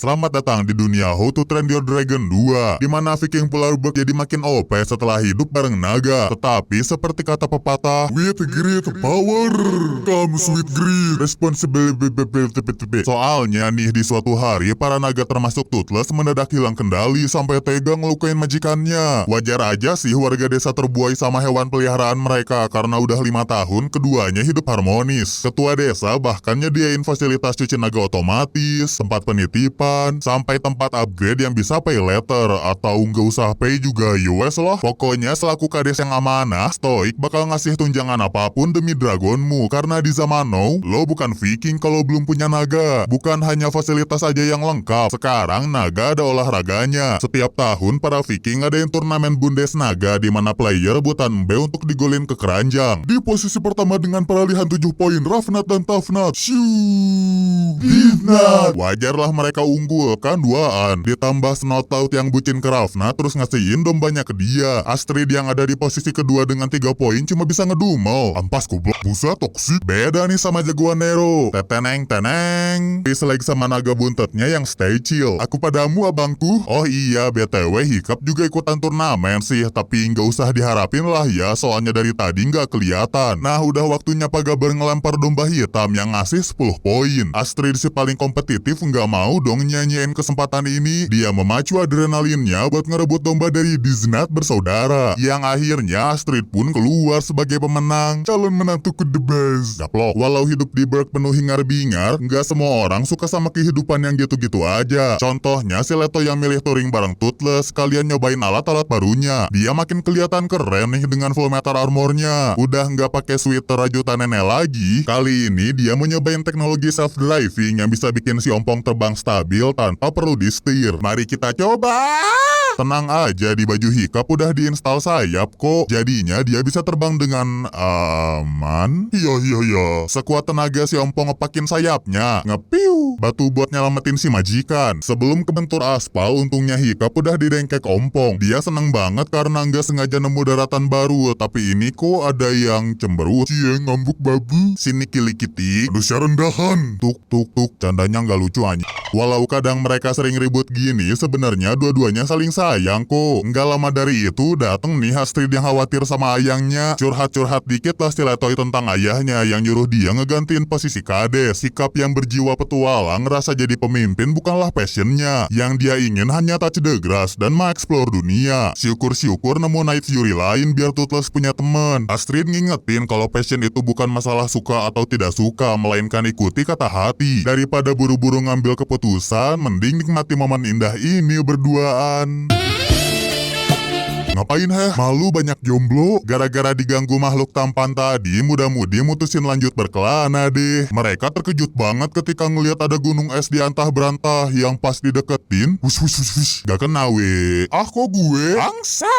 selamat datang di dunia How to Train Your Dragon 2, di mana Viking Polar Bear jadi makin OP setelah hidup bareng naga. Tetapi seperti kata pepatah, with great power comes with great responsibility. Soalnya nih di suatu hari para naga termasuk Toothless mendadak hilang kendali sampai tega ngelukain majikannya. Wajar aja sih warga desa terbuai sama hewan peliharaan mereka karena udah 5 tahun keduanya hidup harmonis. Ketua desa bahkan nyediain fasilitas cuci naga otomatis, tempat penitipan, sampai tempat upgrade yang bisa pay later atau nggak usah pay juga US loh. Pokoknya selaku kades yang amanah, Stoik bakal ngasih tunjangan apapun demi dragonmu karena di zaman now, lo bukan Viking kalau belum punya naga. Bukan hanya fasilitas aja yang lengkap, sekarang naga ada olahraganya. Setiap tahun para Viking adain turnamen Bundes Naga di mana player rebutan mbe untuk digolin ke keranjang. Di posisi pertama dengan peralihan 7 poin Rafnat dan Tafnat. Wajarlah mereka unggul kan duaan. Ditambah Snottout yang bucin ke Rafnat terus ngasihin dombanya ke dia. Astrid yang ada di posisi kedua dengan 3 poin cuma bisa ngedumel. Ampas goblok, busa toksik. Beda nih sama jagoan Nero. Teneng. Diselek sama naga buntetnya yang stay chill. Aku padamu abangku. Oh iya, BTW Hiccup juga ikutan turnamen sih, tapi nggak usah diharapin lah ya, soalnya dari tadi nggak kelihatan. Nah udah waktunya Pagabar ngelempar domba hitam yang ngasih 10 poin. Astrid si paling kompetitif nggak mau dong nyanyiin kesempatan ini. Dia memacu adrenalinnya buat ngerebut domba dari Diznat bersaudara. Yang akhirnya Astrid pun keluar sebagai pemenang. Calon menantuku the best. Gaplok. Walau hidup di Berg penuh hingar-bingar, nggak semua orang suka sama kehidupan yang gitu-gitu aja. Contohnya si Leto yang milih touring bareng Toothless, kalian nyobain alat-alat barunya. Dia makin kelihatan keren nih dengan full metal armornya. Udah nggak pakai sweater rajutan nenek lagi. Kali ini dia mau nyobain teknologi self-driving yang bisa bikin si ompong terbang stabil tanpa perlu di-steer. Mari kita coba! Tenang aja, di baju Hiccup udah diinstal sayap kok. Jadinya dia bisa terbang dengan aman. Iya. Sekuat tenaga si ompong ngepakin sayapnya. Ngepiu. Batu buat nyelamatin si majikan. Sebelum kebentur aspal, untungnya Hiccup udah didengkek ompong. Dia seneng banget karena nggak sengaja nemu daratan baru. Tapi ini kok ada yang cemberut. Cie ngambuk babu. Sini kilikiti. Manusia rendahan. Tuk. Candanya nggak lucu anjing. Walau kadang mereka sering ribut gini, sebenarnya dua-duanya saling sayang kok. Nggak lama dari itu dateng nih Astrid yang khawatir sama ayangnya. Curhat-curhat dikit lah si Letoy tentang ayahnya yang nyuruh dia ngegantiin posisi kades. Sikap yang berjiwa petualang ngerasa jadi pemimpin bukanlah passionnya. Yang dia ingin hanya touch the grass dan mengeksplor dunia. Syukur-syukur nemu Night Fury lain biar Toothless punya teman. Astrid ngingetin kalau passion itu bukan masalah suka atau tidak suka, melainkan ikuti kata hati. Daripada buru-buru ngambil keputusan, mending nikmati momen indah ini berduaan. Ngapain malu banyak jomblo? Gara-gara diganggu makhluk tampan tadi, muda-mudi mutusin lanjut berkelana deh. Mereka terkejut banget ketika ngelihat ada gunung es di antah berantah yang pas dideketin. Wush. Gak kena we. Ah kok gue? Angsa!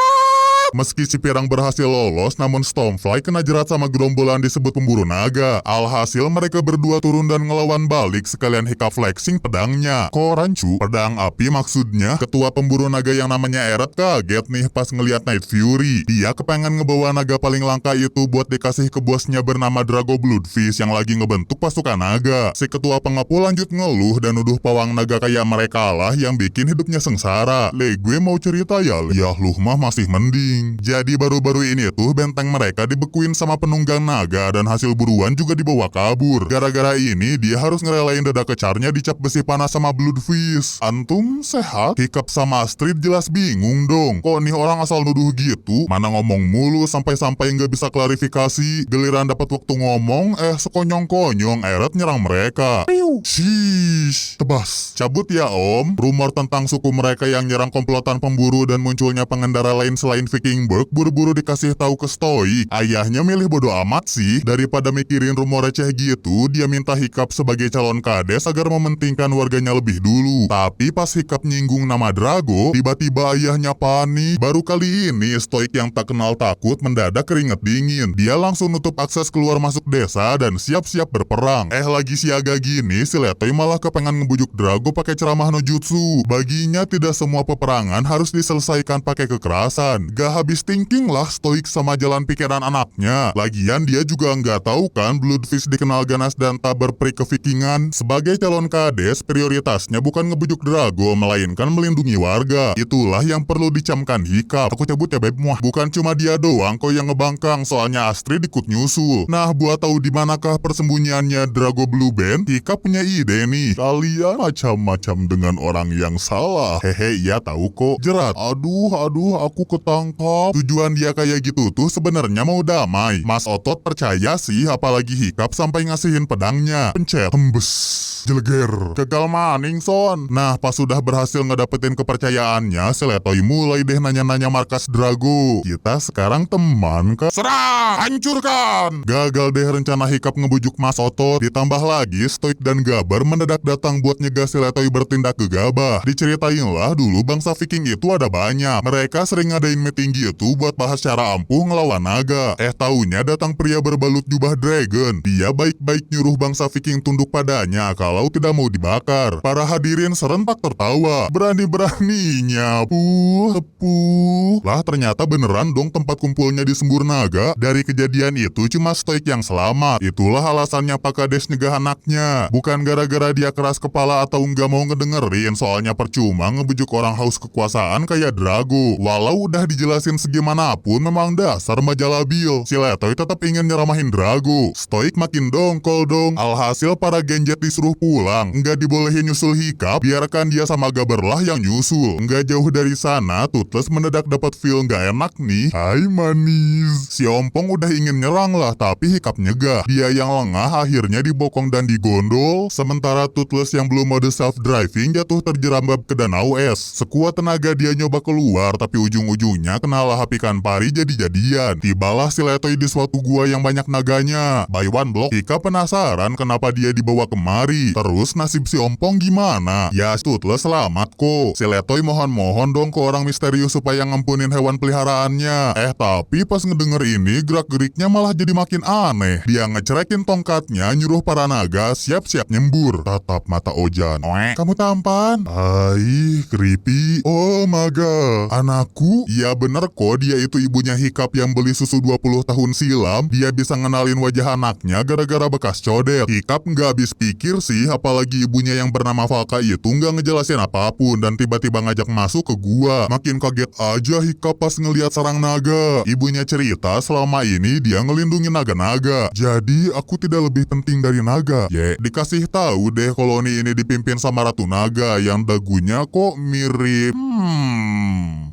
Meski si Pirang berhasil lolos, namun Stormfly kena jerat sama gerombolan disebut pemburu naga. Alhasil mereka berdua turun dan ngelawan balik sekalian Hiccup flexing pedangnya. Korancu, pedang api maksudnya. Ketua pemburu naga yang namanya Eret kaget nih pas ngeliat Night Fury. Dia kepengen ngebawa naga paling langka itu buat dikasih ke bosnya bernama Drago Bloodfish yang lagi ngebentuk pasukan naga. Si ketua pengepul lanjut ngeluh dan nuduh pawang naga kayak mereka lah yang bikin hidupnya sengsara. Gue mau cerita ya luh mah masih mending. Jadi baru-baru ini tuh benteng mereka dibekuin sama penunggang naga dan hasil buruan juga dibawa kabur. Gara-gara ini dia harus ngerelain dada kecarnya dicap besi panas sama Bloodfish. Antum sehat? Hiccup sama Astrid jelas bingung dong. Kok nih orang asal nuduh gitu? Mana ngomong mulu sampai-sampai nggak bisa klarifikasi. Giliran dapat waktu ngomong, sekonyong-konyong Eret nyerang mereka. Shish, tebas. Cabut ya om. Rumor tentang suku mereka yang nyerang komplotan pemburu dan munculnya pengendara lain selain Viking Berg buru-buru dikasih tahu ke Stoik. Ayahnya milih bodo amat sih. Daripada mikirin rumor receh gitu, dia minta Hiccup sebagai calon kades agar mementingkan warganya lebih dulu. Tapi pas Hiccup nyinggung nama Drago, tiba-tiba ayahnya panik. Baru kali ini Stoik yang tak kenal takut mendadak keringet dingin. Dia langsung nutup akses keluar masuk desa dan siap-siap berperang. Lagi siaga gini, si Letoy malah kepengen ngebujuk Drago pakai ceramah no jutsu. Baginya tidak semua peperangan harus diselesaikan pakai kekerasan. Gak habis thinking lah Stoik sama jalan pikiran anaknya. Lagian dia juga nggak tahu kan Bloodfish dikenal ganas dan tak berperi kevikingan. Sebagai calon kades, prioritasnya bukan ngebujuk Drago, melainkan melindungi warga. Itulah yang perlu dicamkan Hiccup. Aku cabut ya beb. Muah, bukan cuma dia doang kok yang ngebangkang, soalnya Astrid ikut nyusul. Nah, buat tahu di manakah persembunyiannya Drago Blue Band, Hiccup punya ide nih. Kalian macam-macam dengan orang yang salah. Hehe, iya tahu kok. Jerat. Aduh, aku ketangkap. Tujuan dia kayak gitu tuh sebenarnya mau damai. Mas Otot percaya sih, apalagi Hiccup sampai ngasihin pedangnya. Pencet. Hembes. Jeleger. Gagal maning son. Nah, pas sudah berhasil ngedapetin kepercayaannya, si Letoy mulai deh nanya-nanya markas Drago. Kita sekarang teman kan? Serang! Hancurkan! Gagal deh rencana Hiccup ngebujuk Mas Otot. Ditambah lagi, Stoik dan Gabar mendadak datang buat nyegah si Letoy bertindak gegabah. Diceritain lah dulu bangsa Viking itu ada banyak. Mereka sering ngadain meeting gitu buat bahas cara ampuh ngelawan naga. Taunya datang pria berbalut jubah dragon. Dia baik-baik nyuruh bangsa Viking tunduk padanya kalau tidak mau dibakar. Para hadirin serentak tertawa. Berani-beraninya tepuh. Lah ternyata beneran dong tempat kumpulnya di Sembur Naga. Dari kejadian itu cuma Stoik yang selamat. Itulah alasannya Pak Kades nyegah anaknya. Bukan gara-gara dia keras kepala atau nggak mau ngedengerin, soalnya percuma ngebujuk orang haus kekuasaan kayak Drago. Walau udah dijelasin segimanapun, memang dasar majalah labil. Si Letoy tetap ingin nyeramahin Drago. Stoik makin dongkol dong. Alhasil para genjet disuruh pulang. Nggak dibolehin nyusul Hiccup, biarkan dia sama Gaber lah yang nyusul. Nggak jauh dari sana, Toothless mendadak dapat feel nggak enak nih. Hai manis. Si Ompong udah ingin nyerang lah, tapi Hiccup nyegah. Dia yang lengah akhirnya dibokong dan digondol. Sementara Toothless yang belum mode self-driving jatuh terjerambab ke danau es. Sekuat tenaga dia nyoba keluar, tapi ujung-ujungnya kena lahap ikan pari jadi-jadian. Tibalah si Letoy di suatu gua yang banyak naganya. By one block, Hiccup penasaran kenapa dia dibawa kemari. Terus nasib si Ompong gimana? Ya, Toothless selamat kok. Si Letoy mohon-mohon dong ke orang misterius supaya ngampunin hewan peliharaannya. Tapi pas ngedenger ini, gerak-geriknya malah jadi makin aneh. Dia ngecerekin tongkatnya, nyuruh para naga siap-siap nyembur. Tatap mata Ojan. Kamu tampan? Creepy. Oh maga, anakku? Iya bener kok, dia itu ibunya Hiccup yang beli susu 20 tahun silam. Dia bisa ngenalin wajah anaknya gara-gara bekas codet. Hiccup nggak habis pikir sih, apalagi ibunya yang bernama Valka itu nggak ngejelasin apapun dan tiba-tiba ngajak masuk ke gua. Makin kaget aja Hiccup pas ngelihat sarang naga. Ibunya cerita selama ini dia ngelindungi naga-naga. Jadi aku tidak lebih penting dari naga. Dikasih tahu deh koloni ini dipimpin sama Ratu Naga yang dagunya kok mirip.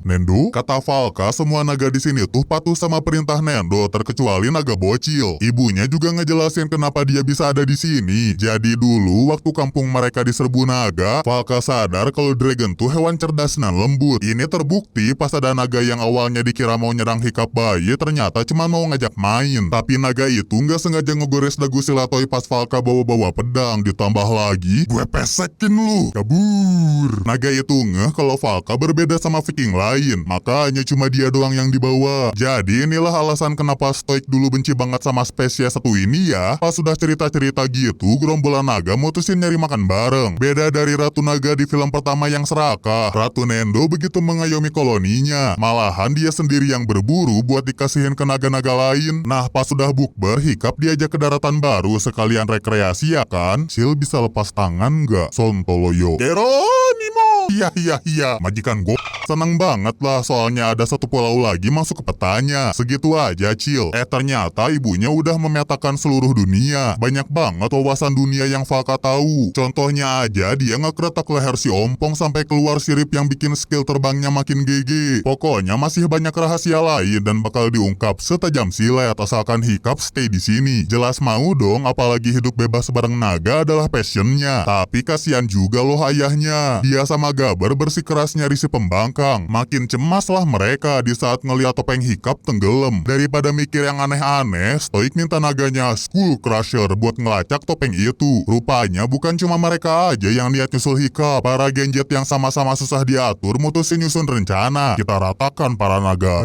Nendo, kata Valka, semua naga di sini tuh patuh sama perintah Nendo, terkecuali naga bocil. Ibunya juga ngejelasin kenapa dia bisa ada di sini. Jadi dulu waktu kampung mereka diserbu naga, Valka sadar kalau dragon tuh hewan cerdas dan lembut. Ini terbukti pas ada naga yang awalnya dikira mau nyerang Hiccup bayi, ternyata cuma mau ngajak main. Tapi naga itu nggak sengaja ngegores dagu si Letoy pas Valka bawa-bawa pedang. Ditambah lagi, gue pesekin lu. Kabur. Naga itu ngeh kalau Valka berbeda sama Viking lain, makanya cuma dia doang yang dibawa. Jadi inilah alasan kenapa Stoik dulu benci banget sama spesies satu ini ya. Pas sudah cerita-cerita gitu, gerombolan naga mutusin nyari makan bareng. Beda dari Ratu Naga di film pertama yang serakah. Ratu Nendo begitu mengayomi koloninya, malahan dia sendiri yang berburu buat dikasihin ke naga-naga lain. Nah pas sudah bukber, Hiccup diajak ke daratan baru sekalian rekreasi ya kan. Sil bisa lepas tangan nggak? Sontoloyo. Geronimo. Iya. Majikan gue seneng banget lah soalnya ada satu pulau lagi masuk ke petanya. Segitu aja Cil. Ternyata ibunya udah memetakan seluruh dunia. Banyak banget wawasan dunia yang Valka tahu. Contohnya aja dia ngekretak leher si Ompong sampai keluar sirip yang bikin skill terbangnya makin GG. Pokoknya masih banyak rahasia lain dan bakal diungkap setajam silet asalkan Hiccup stay di sini. Jelas mau dong, apalagi hidup bebas bareng naga adalah passionnya. Tapi kasihan juga loh ayahnya. Dia sama Gaber bersikeras nyari si pembangkang. Makin cemas lah mereka di saat ngeliat topeng Hiccup tenggelam. Daripada mikir yang aneh-aneh, Stoik minta naganya Skull Crusher buat ngelacak topeng itu. Rupanya bukan cuma mereka aja yang niat nyusul Hiccup. Para genjet yang sama-sama susah diatur mutusin nyusun rencana. Kita ratakan para naga.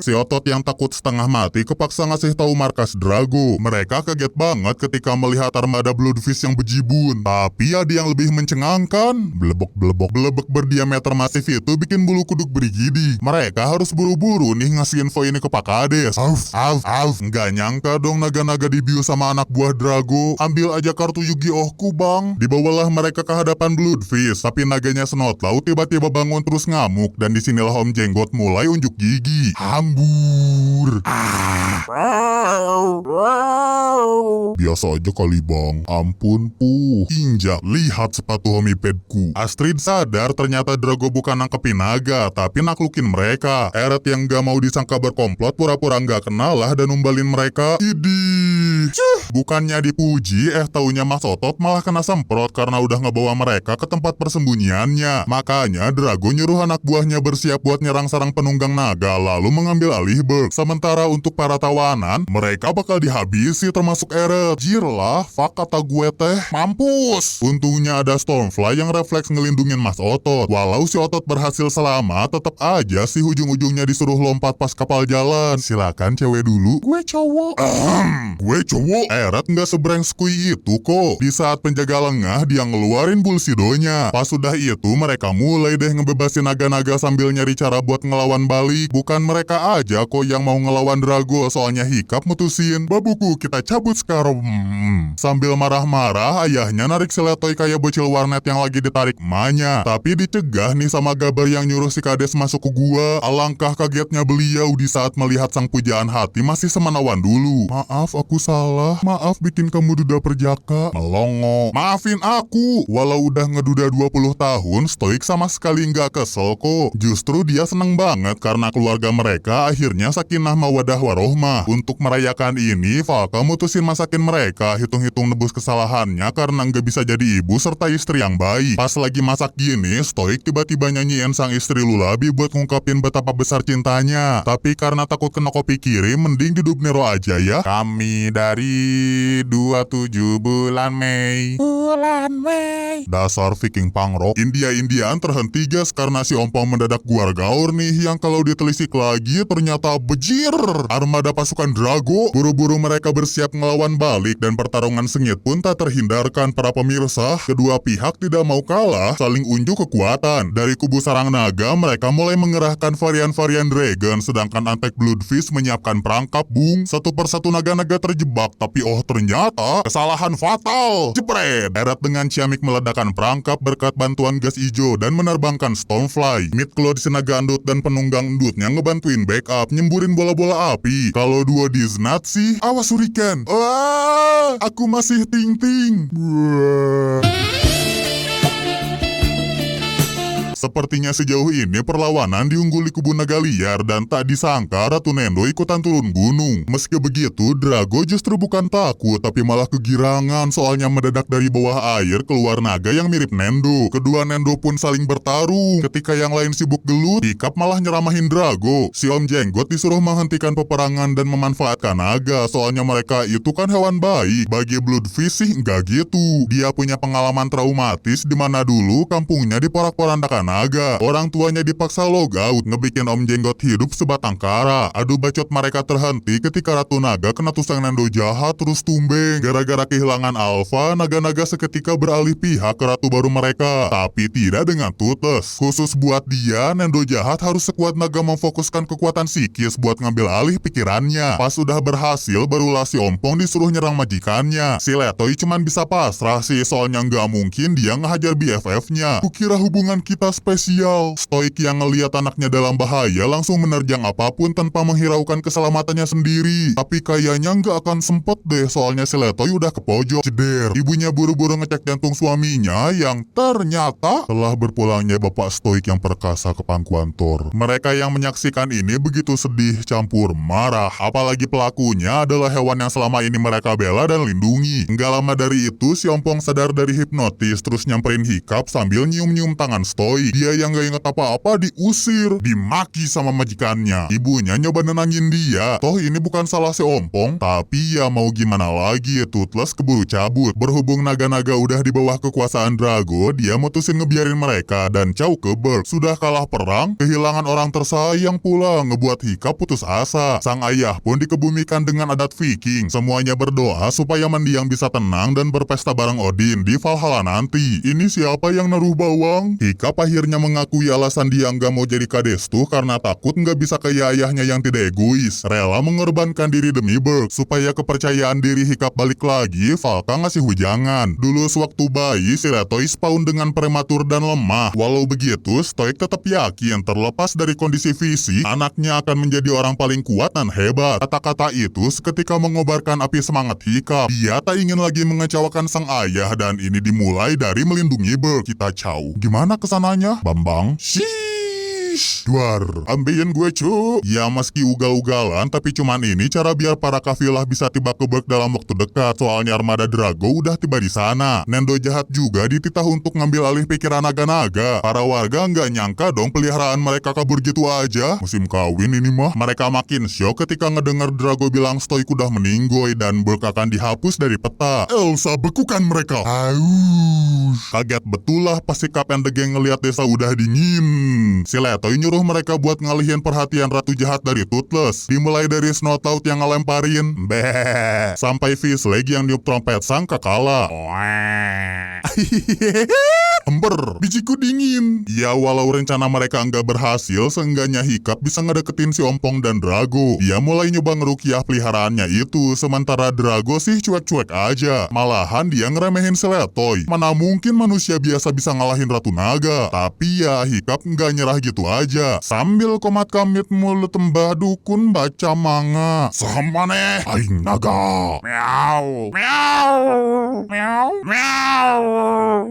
Si Otot yang takut setengah mati kepaksa ngasih tahu markas Drago. Mereka kaget banget ketika melihat armada Bloodfish yang bejibun. Tapi ada yang lebih mencengangkan. Belebek berdiameter masif itu bikin bulu kuduk bergigi. Mereka harus buru-buru nih ngasih info ini ke Pak Kades. Nggak nyangka dong naga-naga dibius sama anak buah Drago. Ambil aja kartu Yu-Gi-Oh-ku bang. Dibawalah mereka ke hadapan Bloodfish. Tapi naganya Snotlaw tiba-tiba bangun terus ngamuk. Dan disinilah Om Jenggot mulai unjuk gigi. Hambur. Biasa aja kali bang. Ampun puh. Injak, lihat sepatu homipedku. Astrid sadar ternyata Drago bukan nangkepin naga, tapi naklukin mereka. Eret yang gak mau disangka berkomplot pura-pura gak kenal lah dan numbalin mereka. Idih. Bukannya dipuji, taunya Mas Otot malah kena semprot karena udah ngebawa mereka ke tempat persembunyiannya. Makanya Drago nyuruh anak buahnya bersiap buat nyerang sarang penunggang naga lalu mengambil alih Berg. Sementara untuk para tawanan, mereka bakal dihabisi termasuk Eret. Jirlah, fuck kata gue teh. Mampus. Untungnya ada Stormfly yang refleks ngelindungin Mas Otot. Walau si Otot berhasil selamat, tetap aja sih ujung-ujungnya disuruh lompat pas kapal jalan. Silakan cewek dulu. Gue cowok. Gue cowok. Eret nggak sebrengskui itu kok. Di saat penjaga lengah, dia ngeluarin Bulsidonya. Pas sudah itu, mereka mulai deh ngebebasin naga-naga sambil nyari cara buat ngelawan balik. Bukan mereka aja kok yang mau ngelawan Drago, soalnya Hiccup mutusin, babuku kita cabut sekarang. Sambil marah-marah, ayahnya narik si Letoy kayak bocil warnet yang lagi ditarik emaknya. Tapi dicegah nih sama Gaber yang nyuruh si Kades masuk ke gua. Alangkah kagetnya beliau di saat melihat sang pujaan hati masih semenawan dulu. Maaf aku salah, maaf bikin kamu duda perjaka. Melongo, maafin aku. Walau udah ngeduda 20 tahun, Stoik sama sekali nggak kesel kok. Justru dia seneng banget karena keluarga mereka akhirnya sakinah mawadah warohmah. Untuk merayakan ini, Valka mutusin masakin mereka, hitung-hitung nebus kesalahannya karena nggak bisa jadi ibu serta istri yang baik. Pas lagi masak gini, Stoik tiba-tiba nyanyiin sang istri lulabi buat ngungkapin betapa besar cintanya. Tapi karena takut kena kopi kiri, mending di Dubnero aja ya. Kami dari 27 bulan Mei. Dasar Viking Pangrok. India-Indian terhenti gas karena si Ompong mendadak guar gaur nih yang kalau ditelisik lagi ternyata bejir. Armada pasukan Drago. Buru-buru mereka bersiap ngelawan balik dan pertarungan sengit pun tak terhindarkan para pemirsa. Kedua pihak tidak mau kalah, saling unjuk kekuatan. Dari kubu sarang naga, mereka mulai mengerahkan varian-varian dragon, sedangkan Antek Bloodfish menyiapkan perangkap bung. Satu persatu naga-naga terjebak, tapi ternyata kesalahan fatal. Jepret! Eret dengan ciamik meledakkan perangkap berkat bantuan gas hijau dan menerbangkan Stormfly. Midcloud si naga endut dan penunggang endutnya ngebantuin backup, nyemburin bola-bola api. Kalau dua Diznat sih, awas hurricane. Wah, aku masih ting-ting. Sepertinya sejauh ini perlawanan diungguli kubu naga liar dan tak disangka Ratu Nendo ikutan turun gunung. Meski begitu, Drago justru bukan takut tapi malah kegirangan soalnya mendadak dari bawah air keluar naga yang mirip Nendo. Kedua Nendo pun saling bertarung. Ketika yang lain sibuk gelut, Hiccup malah nyeramahin Drago. Si Om Jenggot disuruh menghentikan peperangan dan memanfaatkan naga soalnya mereka itu kan hewan baik. Bagi Bloodfish sih enggak gitu. Dia punya pengalaman traumatis di mana dulu kampungnya diporak-porandakan naga. Orang tuanya dipaksa logout, ngebikin Om Jenggot hidup sebatang kara. Adu bacot mereka terhenti ketika Ratu Naga kena tusang Nendo jahat terus tumbeng. Gara-gara kehilangan alfa, naga-naga seketika beralih pihak ke ratu baru mereka. Tapi tidak dengan tutes. Khusus buat dia, Nendo jahat harus sekuat naga memfokuskan kekuatan psikis buat ngambil alih pikirannya. Pas sudah berhasil, barulah si Ompong disuruh nyerang majikannya. Si Letoy cuman bisa pasrah sih, soalnya nggak mungkin dia ngehajar BFF-nya. Kukira hubungan kita spesial. Stoik yang ngeliat anaknya dalam bahaya langsung menerjang apapun tanpa menghiraukan keselamatannya sendiri. Tapi kayaknya nggak akan sempet deh soalnya si Letoy udah ke pojok. Jeder. Ibunya buru-buru ngecek jantung suaminya yang ternyata telah berpulangnya bapak Stoik yang perkasa ke pangkuan Thor. Mereka yang menyaksikan ini begitu sedih campur marah. Apalagi pelakunya adalah hewan yang selama ini mereka bela dan lindungi. Nggak lama dari itu si Ompong sadar dari hipnotis terus nyamperin Hiccup sambil nyium-nyium tangan Stoik. Dia yang gak inget apa-apa diusir, dimaki sama majikannya. Ibunya nyoba nenangin dia. Toh ini bukan salah si Ompong, tapi ya mau gimana lagi, Toothless keburu cabut. Berhubung naga-naga udah di bawah kekuasaan Drago, dia mutusin ngebiarin mereka dan jauh ke Berg. Sudah kalah perang, kehilangan orang tersayang pula, ngebuat Hiccup putus asa. Sang ayah pun dikebumikan dengan adat Viking. Semuanya berdoa supaya mendiang bisa tenang dan berpesta bareng Odin di Valhalla nanti. Ini siapa yang naruh bawang? Hiccup akhirnya mengakui alasan dia nggak mau jadi kadestu karena takut nggak bisa kayak ayahnya yang tidak egois. Rela mengorbankan diri demi Berg. Supaya kepercayaan diri Hiccup balik lagi, Valka ngasih hujangan. Dulu sewaktu bayi, si Letoy spawn dengan prematur dan lemah. Walau begitu, Stoik tetap yakin terlepas dari kondisi fisik, anaknya akan menjadi orang paling kuat dan hebat. Kata-kata itu seketika mengobarkan api semangat Hiccup. Dia tak ingin lagi mengecewakan sang ayah dan ini dimulai dari melindungi Berg. Kita caw. Gimana kesananya, Bambang? Duar, ambilin gue cu. Ya meski ugal-ugalan, tapi cuman ini cara biar para kafilah bisa tiba ke Berg dalam waktu dekat. Soalnya armada Drago udah tiba di sana. Nendo jahat juga dititah untuk ngambil alih pikiran naga-naga. Para warga nggak nyangka dong peliharaan mereka kabur gitu aja. Musim kawin ini mah. Mereka makin syok ketika ngedengar Drago bilang Stoik udah meninggoy dan Berg akan dihapus dari peta. Elsa bekukan mereka. Aus. Kaget betul lah pas si Kapten The Gang ngeliat desa udah dingin. Si Letoy nyuruh mereka buat ngalihin perhatian ratu jahat dari Toothless. Dimulai dari Snowtooth yang ngelemparin beh, sampai Fishleg yang niup trompet sang kakala. Ember, bijiku dingin. Ya walau rencana mereka nggak berhasil, seenggaknya Hiccup bisa ngedeketin si Ompong dan Drago. Dia mulai nyoba ngerukiah peliharaannya itu, sementara Drago sih cuek-cuek aja. Malahan dia ngeremehin si Letoy. Mana mungkin manusia biasa bisa ngalahin Ratu Naga. Tapi ya Hiccup nggak nyerah gitu aja. Sambil komat kamit mulut tembah dukun baca manga. Sama nih, aing naga. Meow, meow, meow, meow,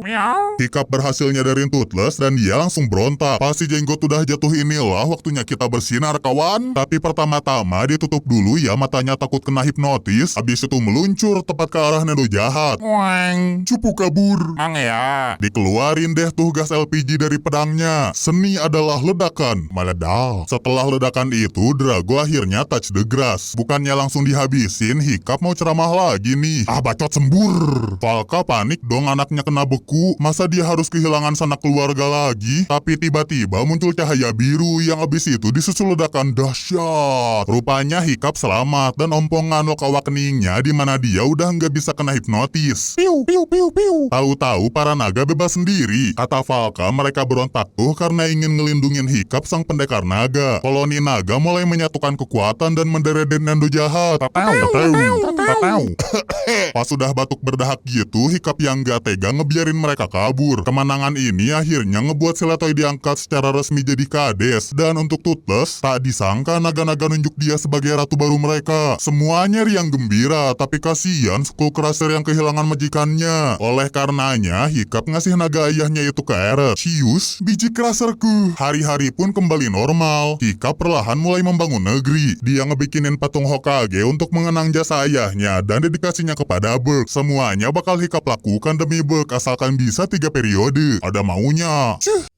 meow. Hiccup berhasil nyadarin Toothless dan dia langsung berontak. Pas si jenggot udah jatuh inilah waktunya kita bersinar kawan. Tapi pertama-tama ditutup dulu ya matanya takut kena hipnotis. Habis itu meluncur tepat ke arah Nendo jahat. Weng, cupu kabur. Mang ya. Dikeluarin deh tuh gas LPG dari pedangnya. Seni adalah ledakan. Meledak. Setelah ledakan itu, Drago akhirnya touch the grass. Bukannya langsung dihabisin, Hiccup mau ceramah lagi nih. Ah bacot sembur. Valka panik dong anaknya kena beku. Masa dia harus kehilangan sanak keluarga lagi? Tapi tiba-tiba muncul cahaya biru yang abis itu disusul ledakan dahsyat. Rupanya Hiccup selamat dan ompongan loka awakeningnya di mana dia udah nggak bisa kena hipnotis. Piu piu piu piu. Tahu-tahu para naga bebas sendiri. Kata Valka mereka berontak tuh karena ingin ngelindungin Hiccup sang pendekar naga. Koloni naga mulai menyatukan kekuatan dan menderetin Nendo jahat. Pas sudah batuk berdahak gitu, Hiccup yang gak tega ngebiarin mereka kabur. Kemenangan ini akhirnya ngebuat si Letoy diangkat secara resmi jadi kades. Dan untuk Toothless, tak disangka naga-naga nunjuk dia sebagai ratu baru mereka. Semuanya riang gembira, tapi kasihan Skullcrusher yang kehilangan majikannya. Oleh karenanya, Hiccup ngasih naga ayahnya itu ke Eret. Cius, biji crusherku. Hari-hari pun kembali normal. Hiccup perlahan mulai membangun negeri. Dia ngebikinin patung Hokage untuk mengenang jasa ayahnya dan dedikasinya kepada Berg. Semuanya bakal Hiccup lakukan demi Berg asalkan bisa 3 periode. Ada maunya. Cuh.